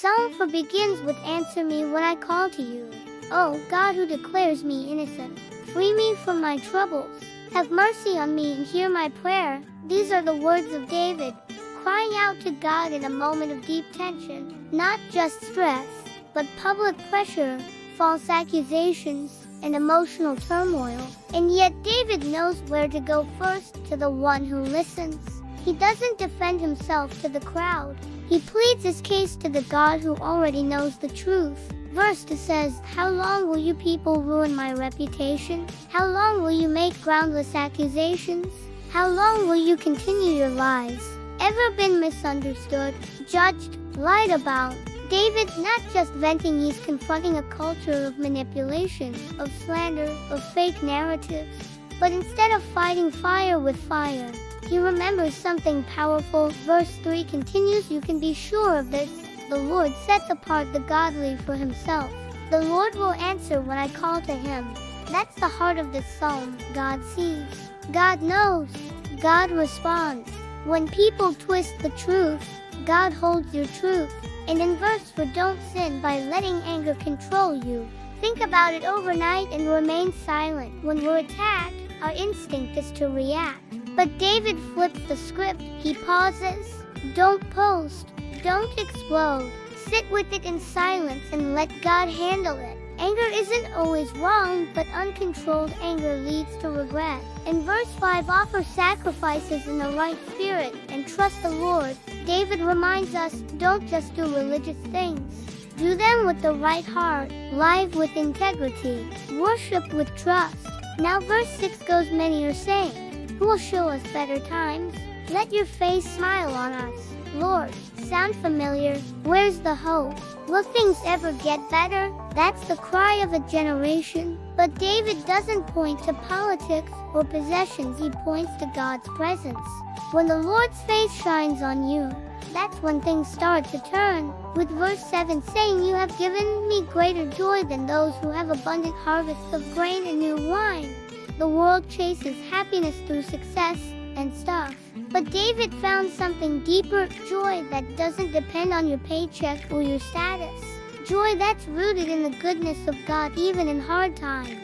Psalm 4 begins with "Answer me when I call to you. O God, who declares me innocent, free me from my troubles. Have mercy on me and hear my prayer." These are the words of David, crying out to God in a moment of deep tension. Not just stress, but public pressure, false accusations, and emotional turmoil. And yet David knows where to go first, to the one who listens. He doesn't defend himself to the crowd. He pleads his case to the God who already knows the truth. Verse 2 says, "How long will you people ruin my reputation? How long will you make groundless accusations? How long will you continue your lies? Ever been misunderstood, judged, lied about?" David's not just venting, he's confronting a culture of manipulation, of slander, of fake narratives. But instead of fighting fire with fire, he remembers something powerful. Verse 3 continues, "You can be sure of this. The Lord sets apart the godly for himself. The Lord will answer when I call to him." That's the heart of this psalm. God sees. God knows. God responds. When people twist the truth, God holds your truth. And in verse 4, don't sin by letting anger control you. Think about it overnight and remain silent. When we're attacked, our instinct is to react. But David flips the script. He pauses. Don't post. Don't explode. Sit with it in silence and let God handle it. Anger isn't always wrong, but uncontrolled anger leads to regret. And verse 5, offer sacrifices in the right spirit and trust the Lord. David reminds us, don't just do religious things. Do them with the right heart, live with integrity, worship with trust. Now verse 6 goes, many are saying, who will show us better times? Let your face smile on us, Lord. Sound familiar? Where's the hope? Will things ever get better? That's the cry of a generation. But David doesn't point to politics or possessions, he points to God's presence. When the Lord's face shines on you, that's when things start to turn. With verse 7 saying, you have given me greater joy than those who have abundant harvests of grain and new wine. The world chases happiness through success and stuff. But David found something deeper, joy that doesn't depend on your paycheck or your status. Joy that's rooted in the goodness of God even in hard times.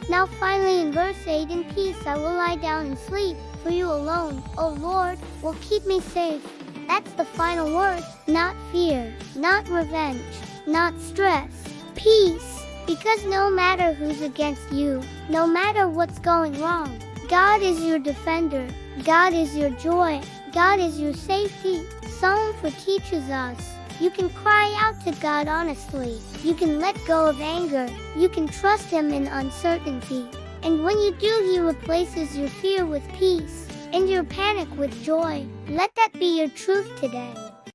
Now finally in verse 8, in peace I will lie down and sleep, for you alone, O Lord, will keep me safe. That's the final word, not fear, not revenge, not stress. Peace, because no matter who's against you, no matter what's going wrong, God is your defender. God is your joy. God is your safety. Psalm 4 teaches us, you can cry out to God honestly. You can let go of anger. You can trust Him in uncertainty. And when you do, He replaces your fear with peace and your panic with joy. Let that be your truth today.